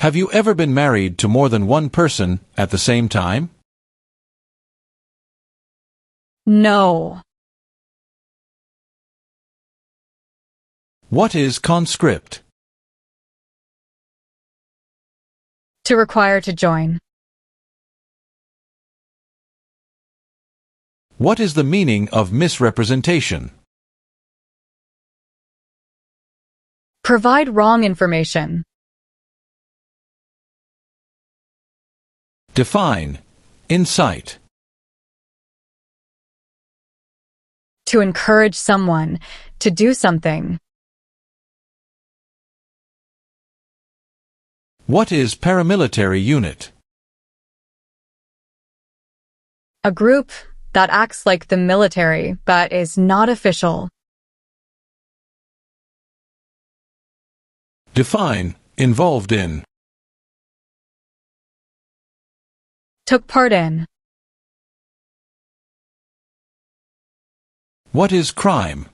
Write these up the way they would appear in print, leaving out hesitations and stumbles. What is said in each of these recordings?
Have you ever been married to more than one person at the same time? No. What is conscript? To require to join. What is the meaning of misrepresentation? Provide wrong information. Define. Incite. To encourage someone to do something. What is paramilitary unit? A group that acts like the military but is not official. Define. Involved in. Took part in. What is crime?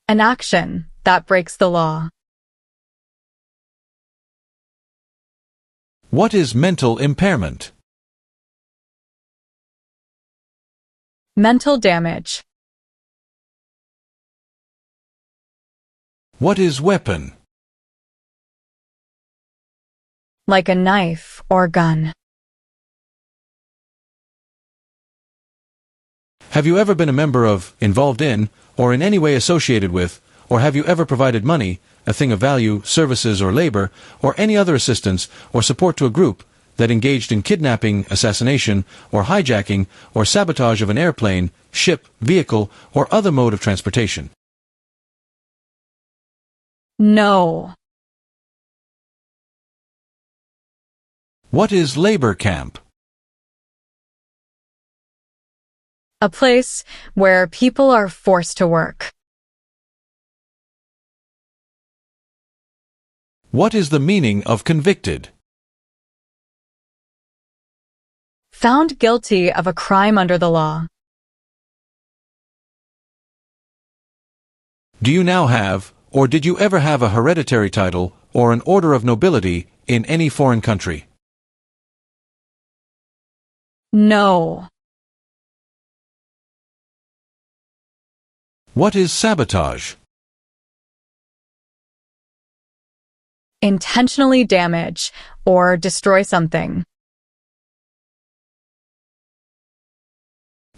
An action that breaks the law. What is mental impairment? Mental damage. What is weapon? Like a knife or gun. Have you ever been a member of, involved in, or in any way associated with, or have you ever provided money, a thing of value, services or labor, or any other assistance or support to a group that engaged in kidnapping, assassination, or hijacking, or sabotage of an airplane, ship, vehicle, or other mode of transportation? No. What is labor camp? A place where people are forced to work. What is the meaning of convicted? Found guilty of a crime under the law. Do you now have, or did you ever have a hereditary title or an order of nobility in any foreign country? No. What is sabotage? Intentionally damage or destroy something.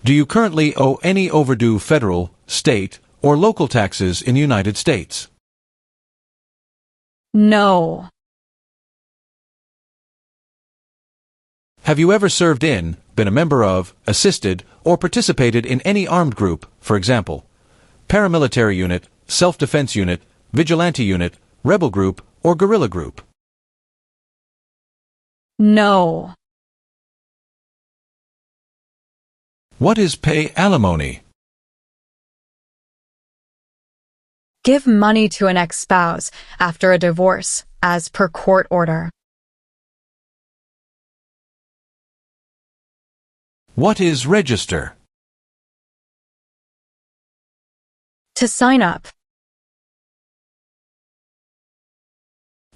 Do you currently owe any overdue federal, state, or local taxes in the United States? No. Have you ever served in, been a member of, assisted, or participated in any armed group, for example, paramilitary unit, self-defense unit, vigilante unit, rebel group, or guerrilla group? No. What is pay alimony? Give money to an ex-spouse after a divorce, as per court order. What is register? To sign up.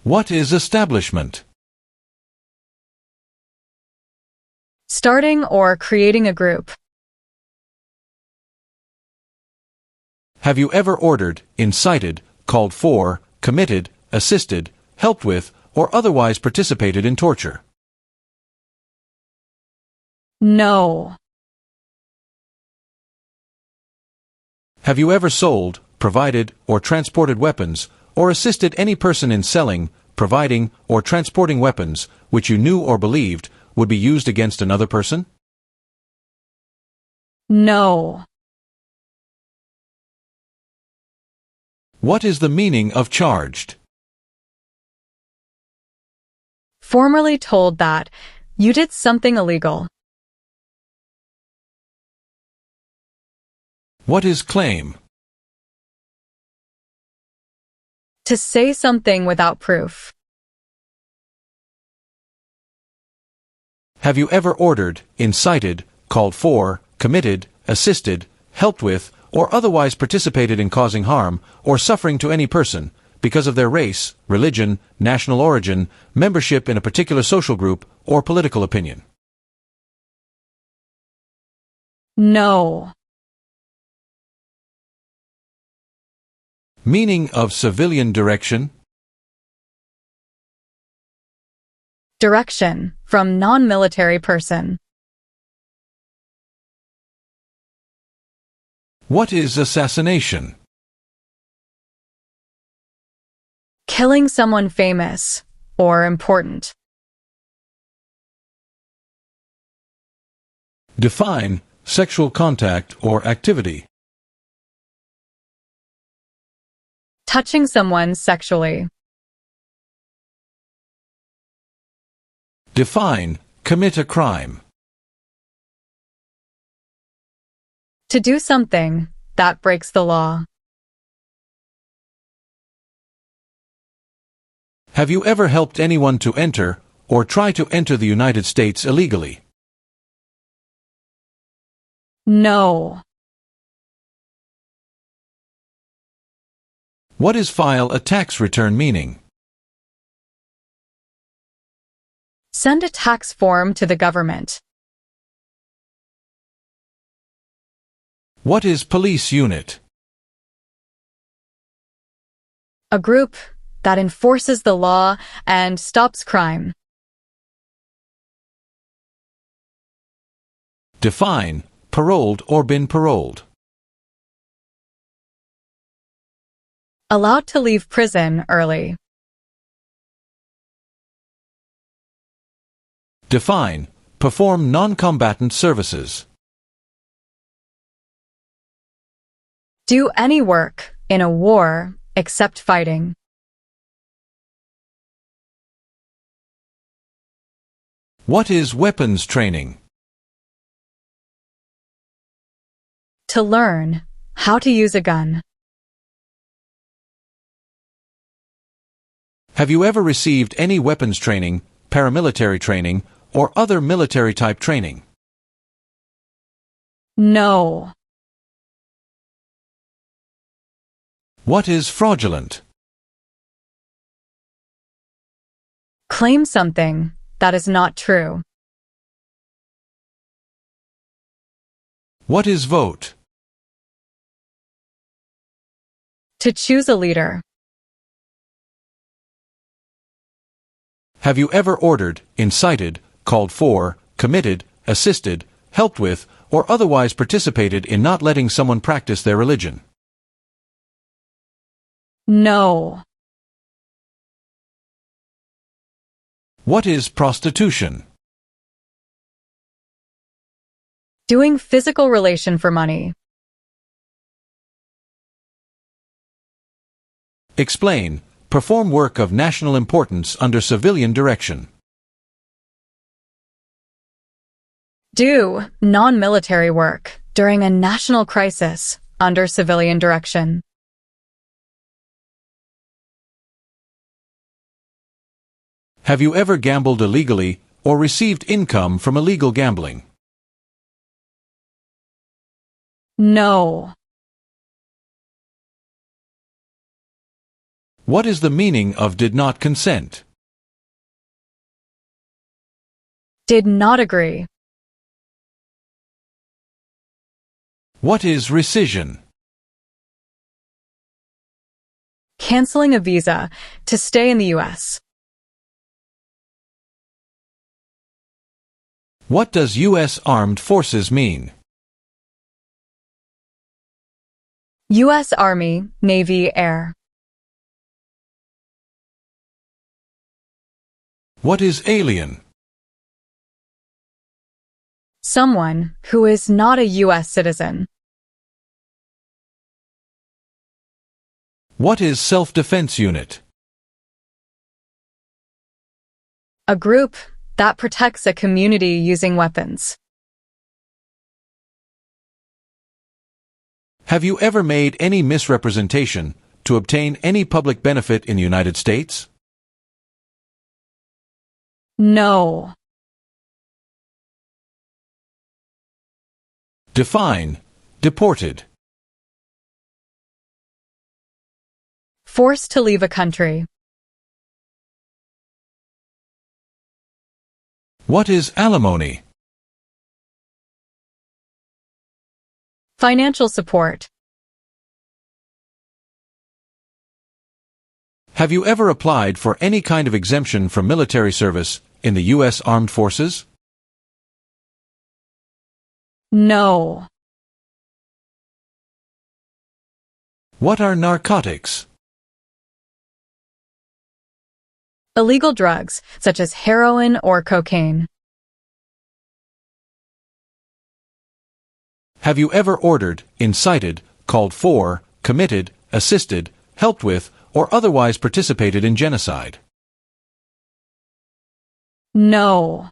What is establishment? Starting or creating a group. Have you ever ordered, incited, called for, committed, assisted, helped with, or otherwise participated in torture? No. Have you ever sold, provided, or transported weapons, or assisted any person in selling, providing, or transporting weapons which you knew or believed would be used against another person? No. What is the meaning of charged? Formerly told that you did something illegal. What is claim? To say something without proof. Have you ever ordered, incited, called for, committed, assisted, helped with, or otherwise participated in causing harm or suffering to any person, because of their race, religion, national origin, membership in a particular social group, or political opinion. No. Meaning of civilian direction? Direction, from non-military person. What is assassination? Killing someone famous or important. Define sexual contact or activity. Touching someone sexually. Define commit a crime. To do something that breaks the law. Have you ever helped anyone to enter or try to enter the United States illegally? No. What is file a tax return meaning? Send a tax form to the government. What is police unit? A group that enforces the law and stops crime. Define paroled or been paroled. Allowed to leave prison early. Define perform non-combatant services. Do any work in a war except fighting. What is weapons training? To learn how to use a gun. Have you ever received any weapons training, paramilitary training, or other military-type training? No. What is fraudulent? Claim something that is not true. What is vote? To choose a leader. Have you ever ordered, incited, called for, committed, assisted, helped with, or otherwise participated in not letting someone practice their religion? No. What is prostitution? Doing physical relation for money. Explain. Perform work of national importance under civilian direction. Do non-military work during a national crisis under civilian direction. Have you ever gambled illegally or received income from illegal gambling? No. What is the meaning of did not consent? Did not agree. What is rescission? Canceling a visa to stay in the U.S. What does U.S. Armed Forces mean? U.S. Army, Navy, Air. What is alien? Someone who is not a U.S. citizen. What is self-defense unit? A group that protects a community using weapons. Have you ever made any misrepresentation to obtain any public benefit in the United States? No. Define. Deported. Forced to leave a country. What is alimony? Financial support. Have you ever applied for any kind of exemption from military service in the U.S. Armed Forces? No. What are narcotics? Illegal drugs, such as heroin or cocaine. Have you ever ordered, incited, called for, committed, assisted, helped with, or otherwise participated in genocide? No.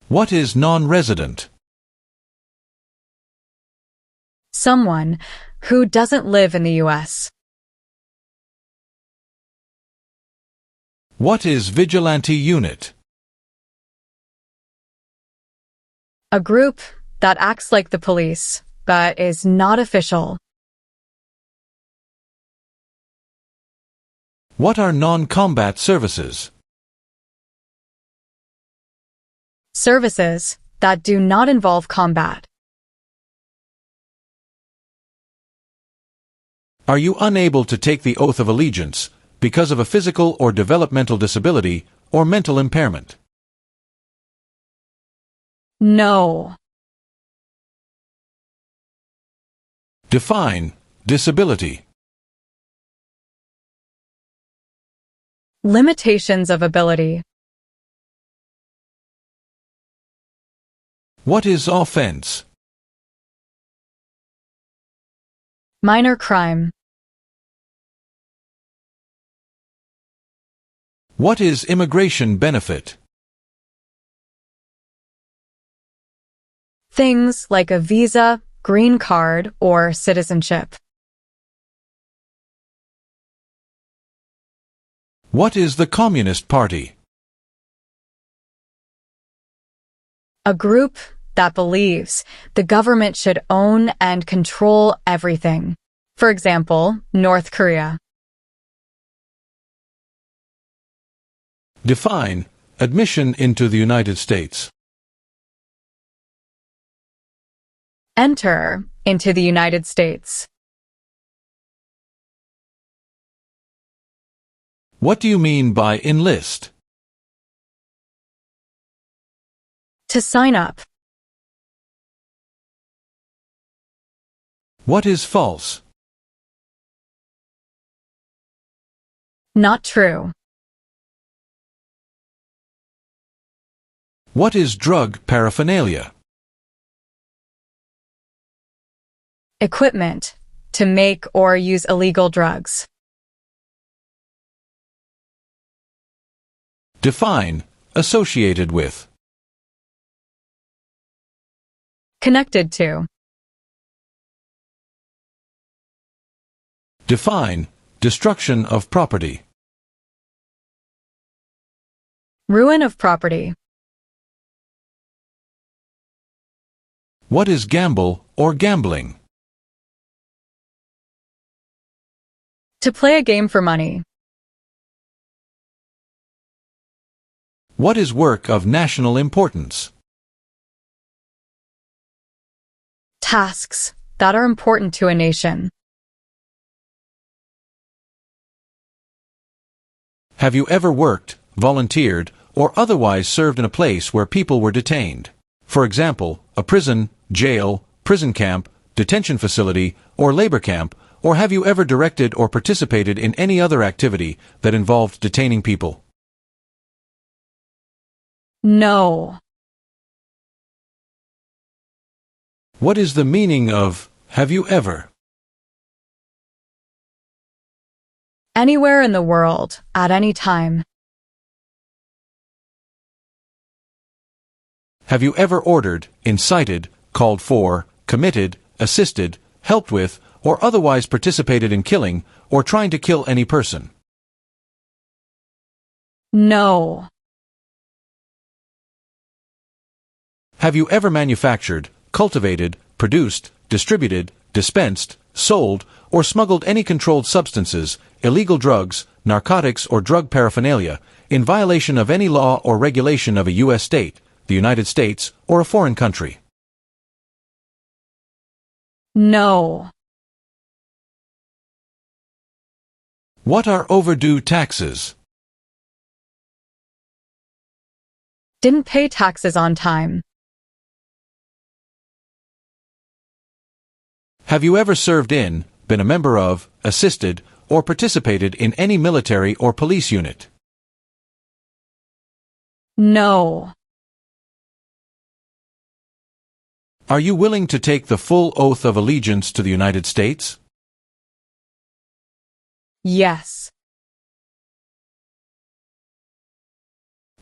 What is non-resident? Someone who doesn't live in the U.S. What is vigilante unit? A group that acts like the police, but is not official. What are non-combat services? Services that do not involve combat. Are you unable to take the oath of allegiance because of a physical or developmental disability or mental impairment? No. Define disability. Limitations of ability. What is offense? Minor crime. What is immigration benefit? Things like a visa, green card, or citizenship. What is the Communist Party? A group that believes the government should own and control everything. For example, North Korea. Define admission into the United States. Enter into the United States. What do you mean by enlist? To sign up. What is false? Not true. What is drug paraphernalia? Equipment to make or use illegal drugs. Define associated with. Connected to. Define destruction of property. Ruin of property. What is gamble or gambling? To play a game for money. What is work of national importance? Tasks that are important to a nation. Have you ever worked, volunteered, or otherwise served in a place where people were detained? For example, a prison, jail, prison camp, detention facility, or labor camp, or have you ever directed or participated in any other activity that involved detaining people? No. What is the meaning of have you ever? Anywhere in the world, at any time. Have you ever ordered, incited, called for, committed, assisted, helped with, or otherwise participated in killing or trying to kill any person? No. Have you ever manufactured, cultivated, produced, distributed, dispensed, sold, or smuggled any controlled substances, illegal drugs, narcotics, or drug paraphernalia, in violation of any law or regulation of a U.S. state, the United States, or a foreign country. No. What are overdue taxes? Didn't pay taxes on time. Have you ever served in, been a member of, assisted, or participated in any military or police unit? No. Are you willing to take the full oath of allegiance to the United States? Yes.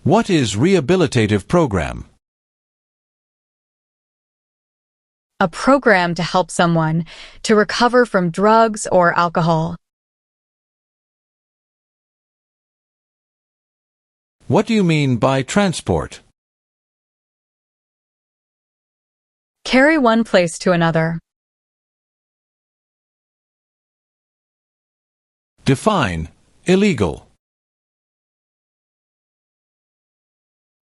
What is rehabilitative program? A program to help someone to recover from drugs or alcohol. What do you mean by transport? Carry one place to another. Define illegal.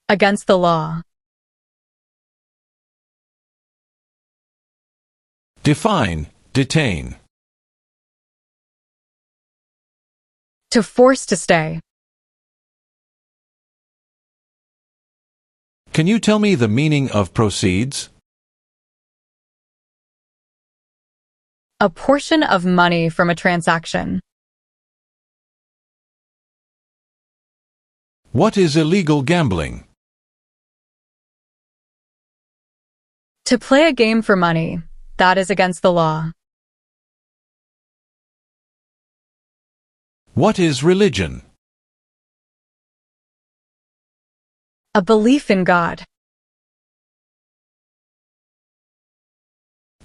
Against the law. Define detain. To force to stay. Can you tell me the meaning of proceeds? A portion of money from a transaction. What is illegal gambling? To play a game for money. That is against the law. What is religion? A belief in God.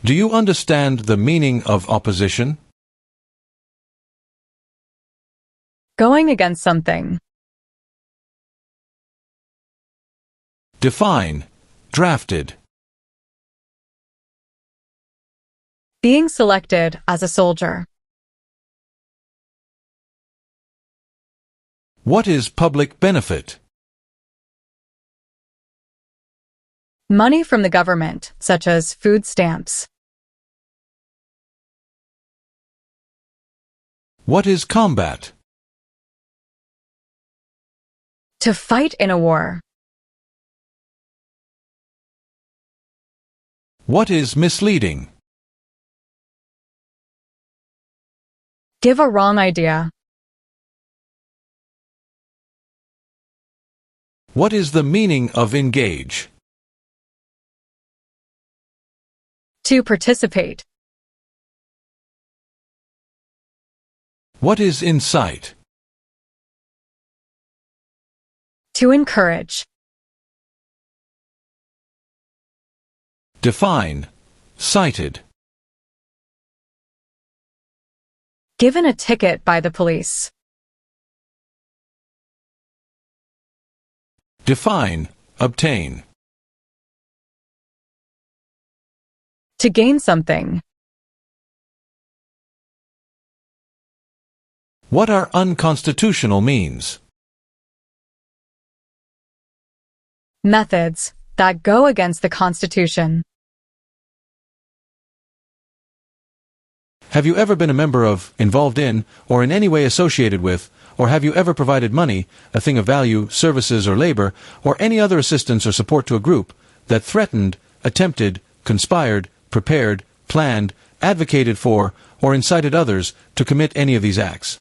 Do you understand the meaning of opposition? Going against something. Define drafted. Being selected as a soldier. What is public benefit? Money from the government, such as food stamps. What is combat? To fight in a war. What is misleading? Give a wrong idea. What is the meaning of engage? To participate. What is incite? To encourage. Define cited. Given a ticket by the police. Define obtain. To gain something. What are unconstitutional means? Methods that go against the Constitution. Have you ever been a member of, involved in, or in any way associated with, or have you ever provided money, a thing of value, services, or labor, or any other assistance or support to a group that threatened, attempted, conspired, prepared, planned, advocated for, or incited others to commit any of these acts?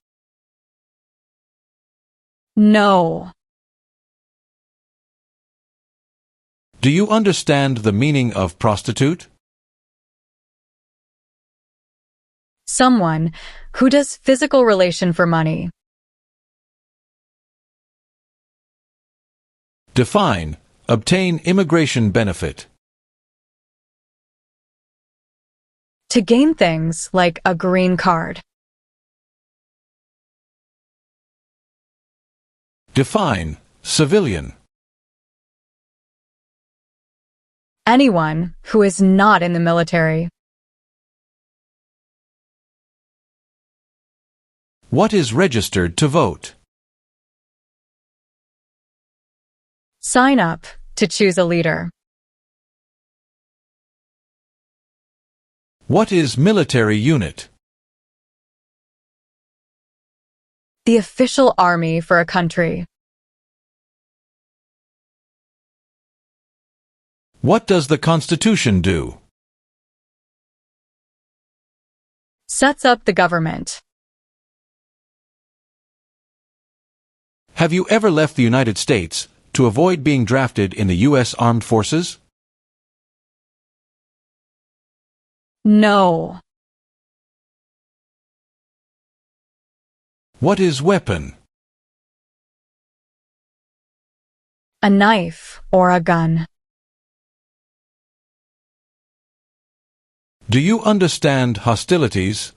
No. Do you understand the meaning of prostitute? Someone who does physical relation for money. Define obtain immigration benefit. To gain things like a green card. Define civilian. Anyone who is not in the military. What is registered to vote? Sign up to choose a leader. What is military unit? The official army for a country. What does the Constitution do? Sets up the government. Have you ever left the United States to avoid being drafted in the U.S. Armed Forces? No. What is weapon? A knife or a gun. Do you understand hostilities?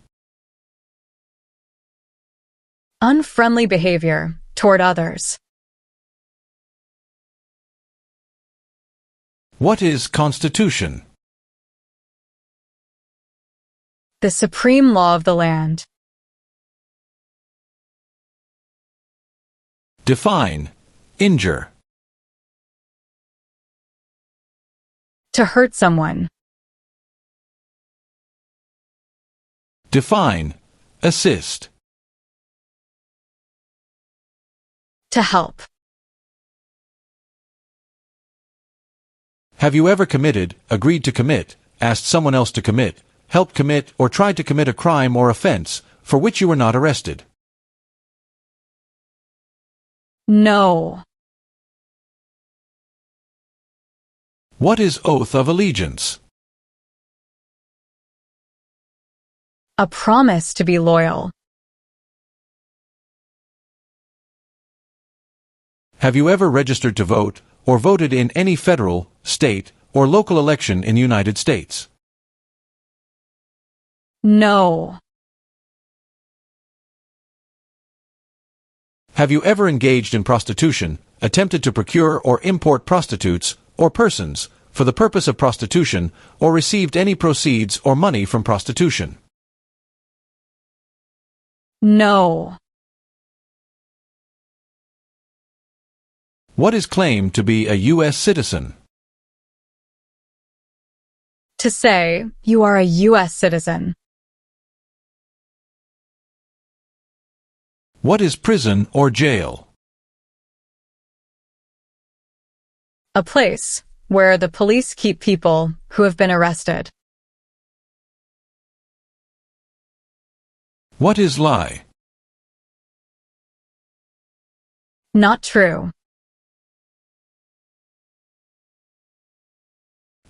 Unfriendly behavior toward others. What is Constitution? The supreme law of the land. Define. Injure. To hurt someone. Define. Assist. To help. Have you ever committed, agreed to commit, asked someone else to commit, helped commit, or tried to commit a crime or offense for which you were not arrested? No. What is oath of allegiance? A promise to be loyal. Have you ever registered to vote or voted in any federal, state, or local election in the United States? No. Have you ever engaged in prostitution, attempted to procure or import prostitutes or persons for the purpose of prostitution, or received any proceeds or money from prostitution? No. What is claimed to be a U.S. citizen? To say you are a U.S. citizen. What is prison or jail? A place where the police keep people who have been arrested. What is lie? Not true.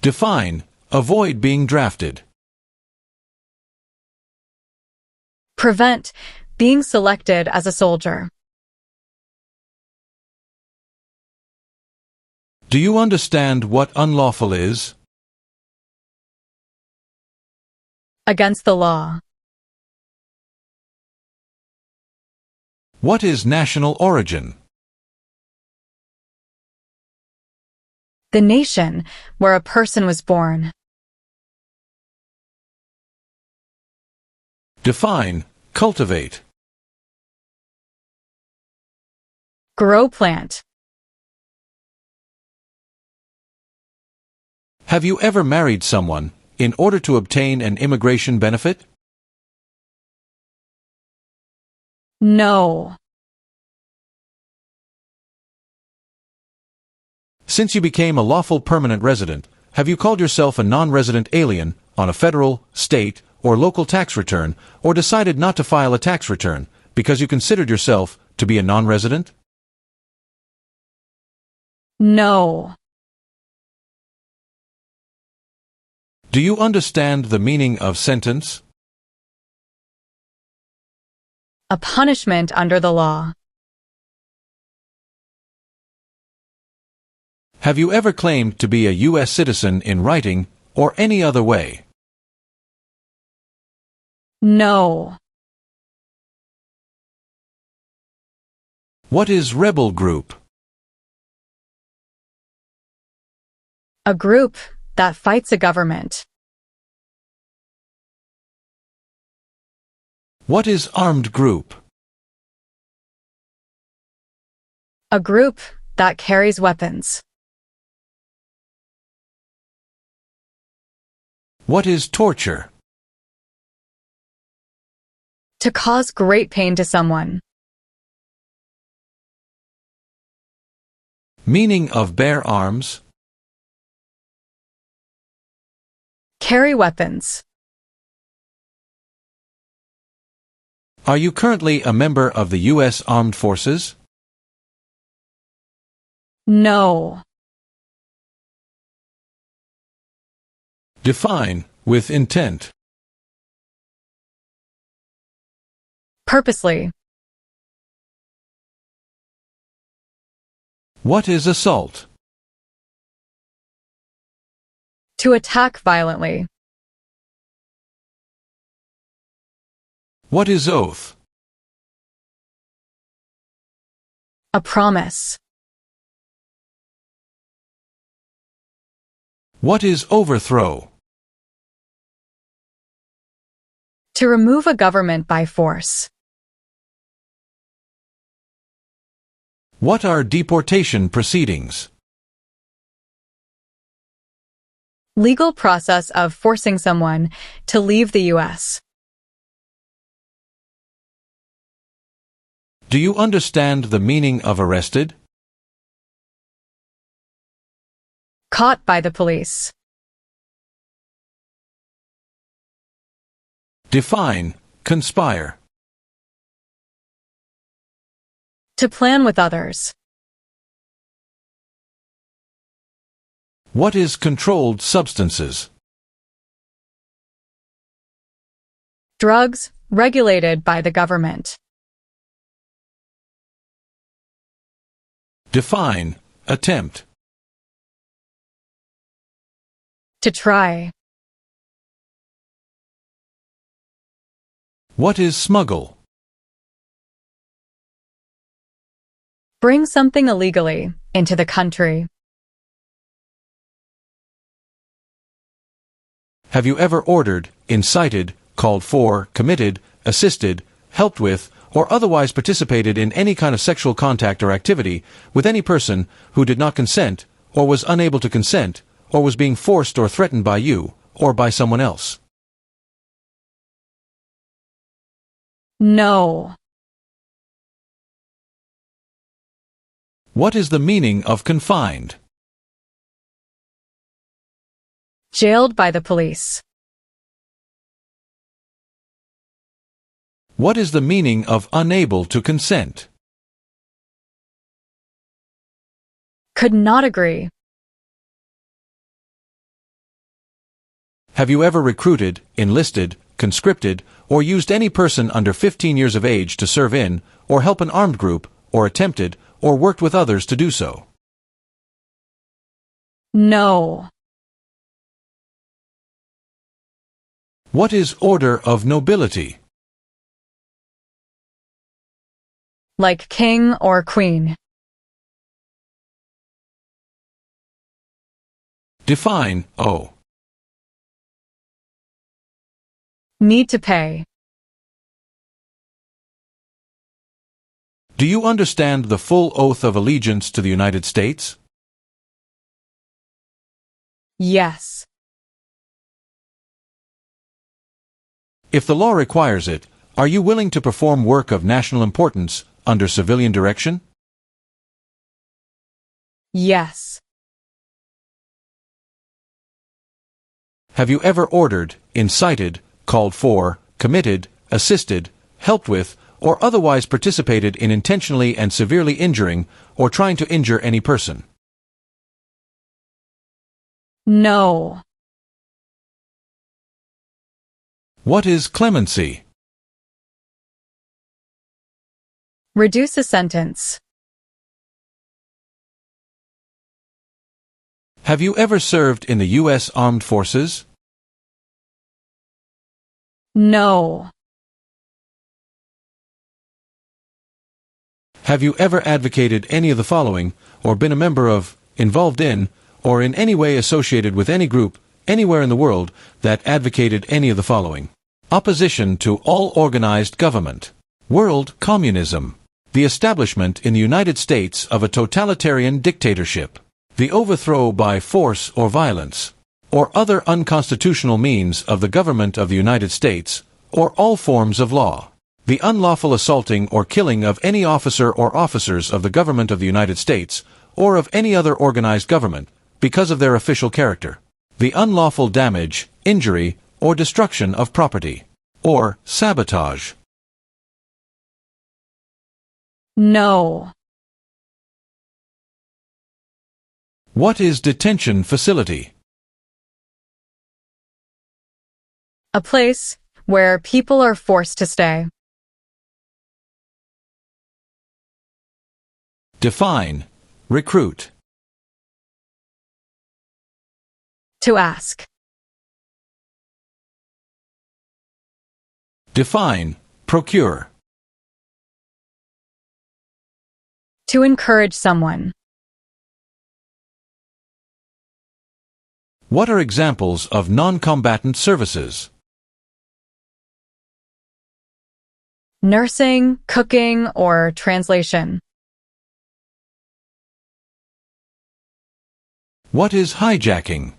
Define. Avoid being drafted. Prevent being selected as a soldier. Do you understand what unlawful is? Against the law. What is national origin? The nation where a person was born. Define. Cultivate. Grow plant. Have you ever married someone in order to obtain an immigration benefit? No. Since you became a lawful permanent resident, have you called yourself a non-resident alien on a federal, state, or local tax return, or decided not to file a tax return because you considered yourself to be a non-resident? No. Do you understand the meaning of sentence? A punishment under the law. Have you ever claimed to be a U.S. citizen in writing or any other way? No. What is rebel group? A group that fights a government. What is armed group? A group that carries weapons. What is torture? To cause great pain to someone. Meaning of bear arms? Carry weapons. Are you currently a member of the U.S. Armed Forces? No. Define, with intent. Purposely. What is assault? To attack violently. What is oath? A promise. What is overthrow? To remove a government by force. What are deportation proceedings? Legal process of forcing someone to leave the U.S. Do you understand the meaning of arrested? Caught by the police. Define, conspire. To plan with others. What is controlled substances? Drugs regulated by the government. Define, attempt. To try. What is smuggle? Bring something illegally into the country. Have you ever ordered, incited, called for, committed, assisted, helped with, or otherwise participated in any kind of sexual contact or activity with any person who did not consent, or was unable to consent, or was being forced or threatened by you, or by someone else? No. What is the meaning of confined? Jailed by the police. What is the meaning of unable to consent? Could not agree. Have you ever recruited, enlisted, conscripted, or used any person under 15 years of age to serve in, or help an armed group, or attempted, or worked with others to do so? No. What is order of nobility? Like king or queen. Define, owe. Need to pay. Do you understand the full oath of allegiance to the United States? Yes. If the law requires it, are you willing to perform work of national importance under civilian direction? Yes. Have you ever ordered, incited, called for, committed, assisted, helped with, or otherwise participated in intentionally and severely injuring or trying to injure any person? No. What is clemency? Reduce a sentence. Have you ever served in the U.S. Armed Forces? No. Have you ever advocated any of the following, or been a member of, involved in, or in any way associated with any group, anywhere in the world, that advocated any of the following? Opposition to all organized government. World communism. The establishment in the United States of a totalitarian dictatorship. The overthrow by force or violence, or other unconstitutional means of the government of the United States, or all forms of law. The unlawful assaulting or killing of any officer or officers of the government of the United States, or of any other organized government, because of their official character. The unlawful damage, injury, or destruction of property, or sabotage. No. What is detention facility? A place where people are forced to stay. Define. Recruit. To ask. Define. Procure. To encourage someone. What are examples of non-combatant services? Nursing, cooking, or translation. What is hijacking?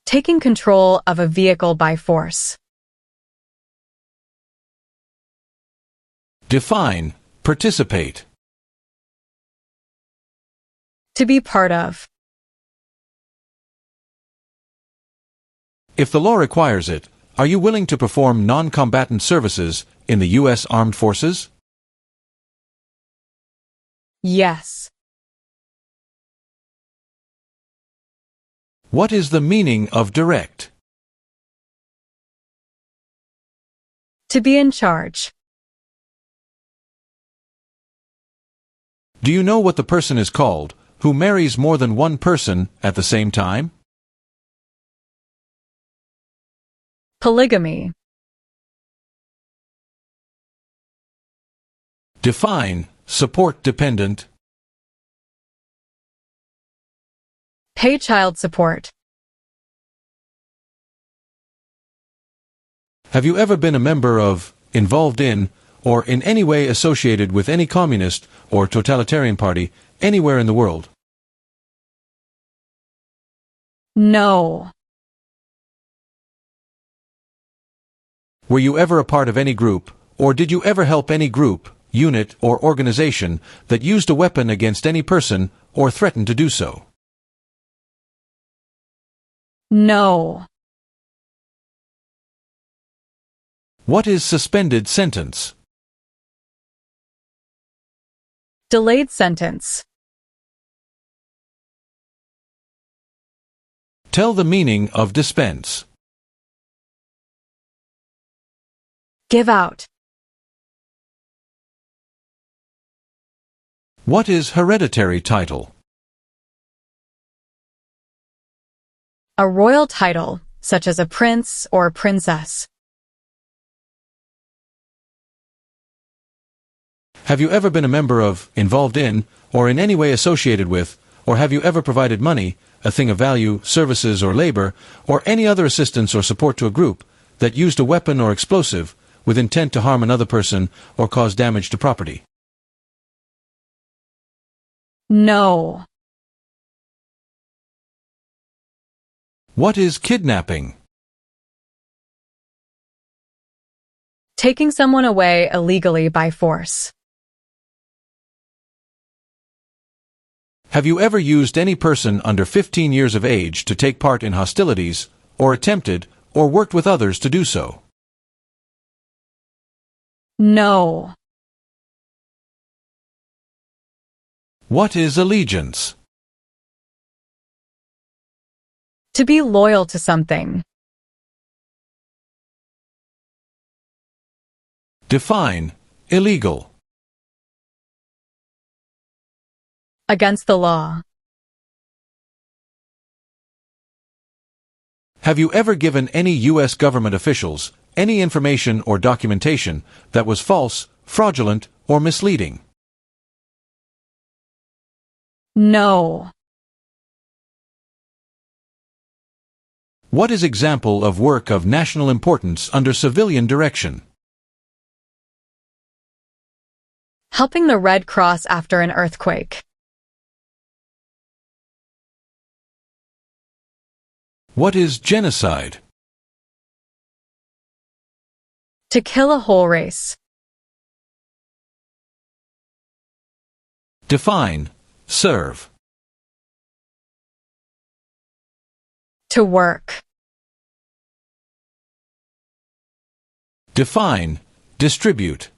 Taking control of a vehicle by force. Define. Participate. To be part of. If the law requires it, are you willing to perform non-combatant services in the U.S. Armed Forces? Yes. What is the meaning of direct? To be in charge. Do you know what the person is called who marries more than one person at the same time? Polygamy. Define. Support dependent. Pay child support. Have you ever been a member of, involved in, or in any way associated with any communist or totalitarian party anywhere in the world? No. Were you ever a part of any group, or did you ever help any group, unit, or organization that used a weapon against any person or threatened to do so? No. What is suspended sentence? Delayed sentence. Tell the meaning of dispense. Give out. What is hereditary title? A royal title, such as a prince or princess. Have you ever been a member of, involved in, or in any way associated with, or have you ever provided money, a thing of value, services or labor, or any other assistance or support to a group that used a weapon or explosive with intent to harm another person or cause damage to property? No. What is kidnapping? Taking someone away illegally by force. Have you ever used any person under 15 years of age to take part in hostilities, or attempted, or worked with others to do so? No. What is allegiance? To be loyal to something. Define. Illegal. Against the law. Have you ever given any U.S. government officials any information or documentation that was false, fraudulent, or misleading? No. What is example of work of national importance under civilian direction? Helping the Red Cross after an earthquake. What is genocide? To kill a whole race. Define. Serve. To work. Define. Distribute.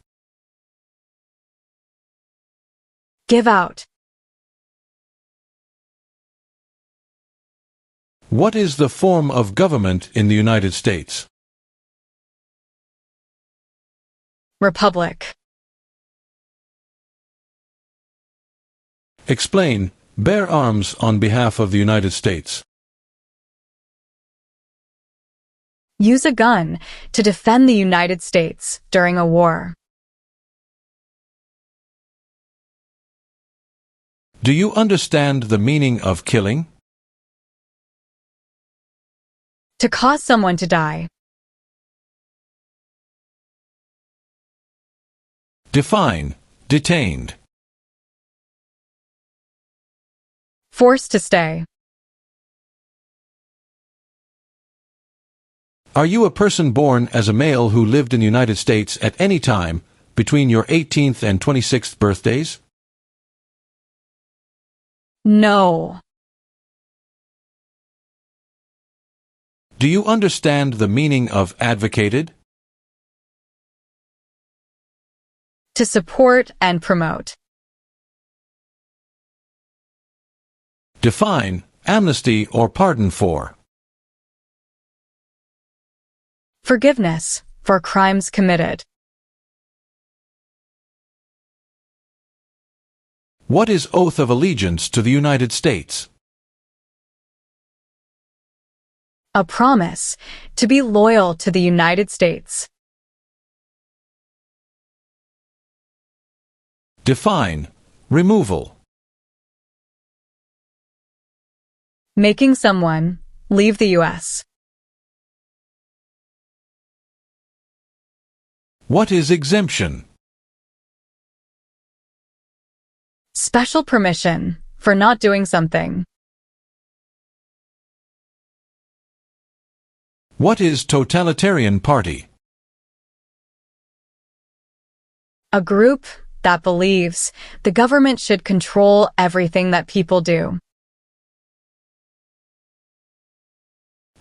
Give out. What is the form of government in the United States? Republic. Explain. Bear arms on behalf of the United States. Use a gun to defend the United States during a war. Do you understand the meaning of killing? To cause someone to die. Define. Detained. Forced to stay. Are you a person born as a male who lived in the United States at any time between your 18th and 26th birthdays? No. Do you understand the meaning of advocated? To support and promote. Define. Amnesty or pardon for. Forgiveness for crimes committed. What is oath of allegiance to the United States? A promise to be loyal to the United States. Define. Removal. Making someone leave the U.S. What is exemption? Special permission for not doing something. What is totalitarian party? A group that believes the government should control everything that people do.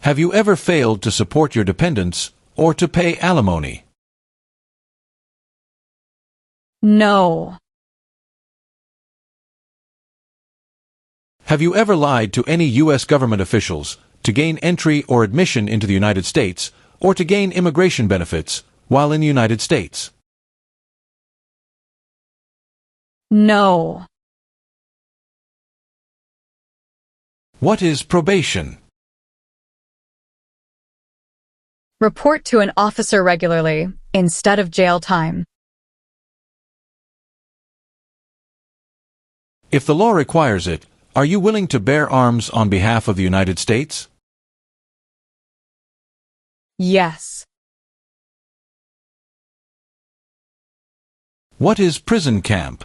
Have you ever failed to support your dependents or to pay alimony? No. Have you ever lied to any U.S. government officials to gain entry or admission into the United States or to gain immigration benefits while in the United States? No. What is probation? Report to an officer regularly instead of jail time. If the law requires it, are you willing to bear arms on behalf of the United States? Yes. What is prison camp?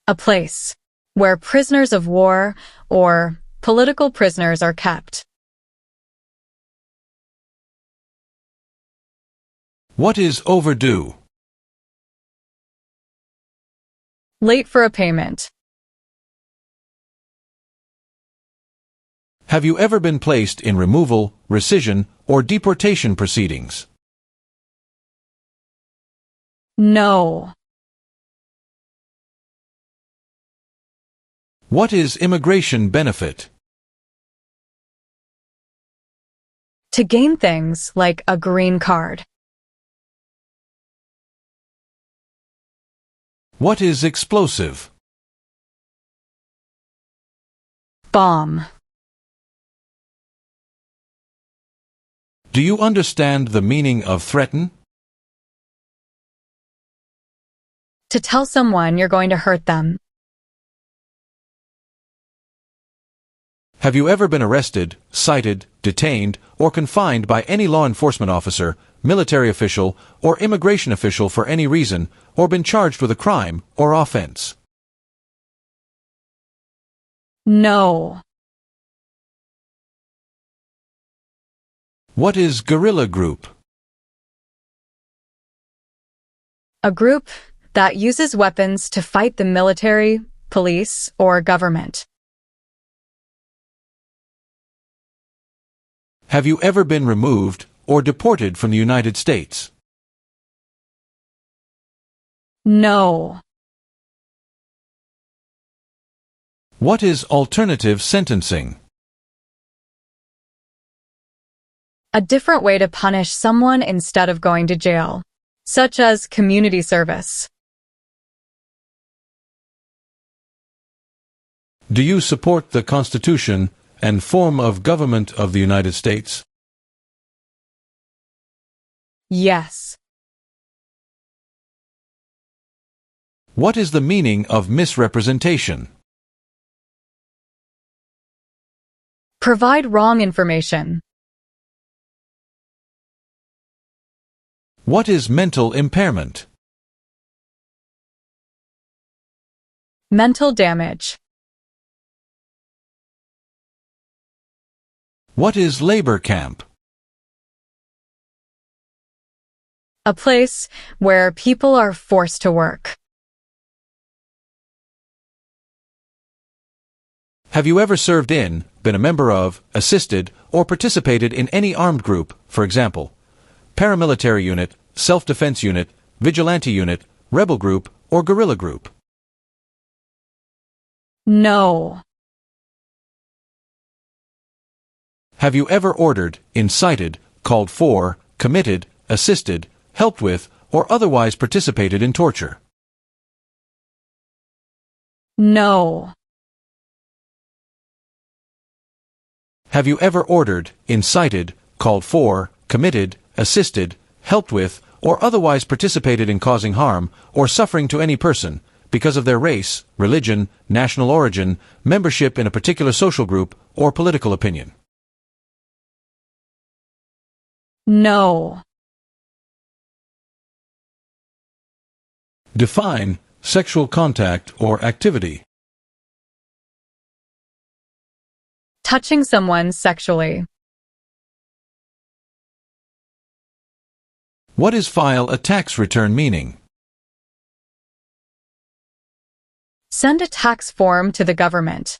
A place where prisoners of war or political prisoners are kept. What is overdue? Late for a payment. Have you ever been placed in removal, rescission, or deportation proceedings? No. What is immigration benefit? To gain things like a green card. What is explosive? Bomb. Do you understand the meaning of threaten? To tell someone you're going to hurt them. Have you ever been arrested, cited, detained, or confined by any law enforcement officer military official, or immigration official for any reason, or been charged with a crime or offense? No. What is guerrilla group? A group that uses weapons to fight the military, police, or government. Have you ever been removed or deported from the United States? No. What is alternative sentencing? A different way to punish someone instead of going to jail, such as community service. Do you support the Constitution and form of government of the United States? Yes. What is the meaning of misrepresentation? Provide wrong information. What is mental impairment? Mental damage. What is labor camp? A place where people are forced to work. Have you ever served in, been a member of, assisted, or participated in any armed group, for example, paramilitary unit, self-defense unit, vigilante unit, rebel group, or guerrilla group? No. Have you ever ordered, incited, called for, committed, assisted, helped with, or otherwise participated in torture? No. Have you ever ordered, incited, called for, committed, assisted, helped with, or otherwise participated in causing harm or suffering to any person because of their race, religion, national origin, membership in a particular social group, or political opinion? No. Define sexual contact or activity. Touching someone sexually. What is file a tax return meaning? Send a tax form to the government.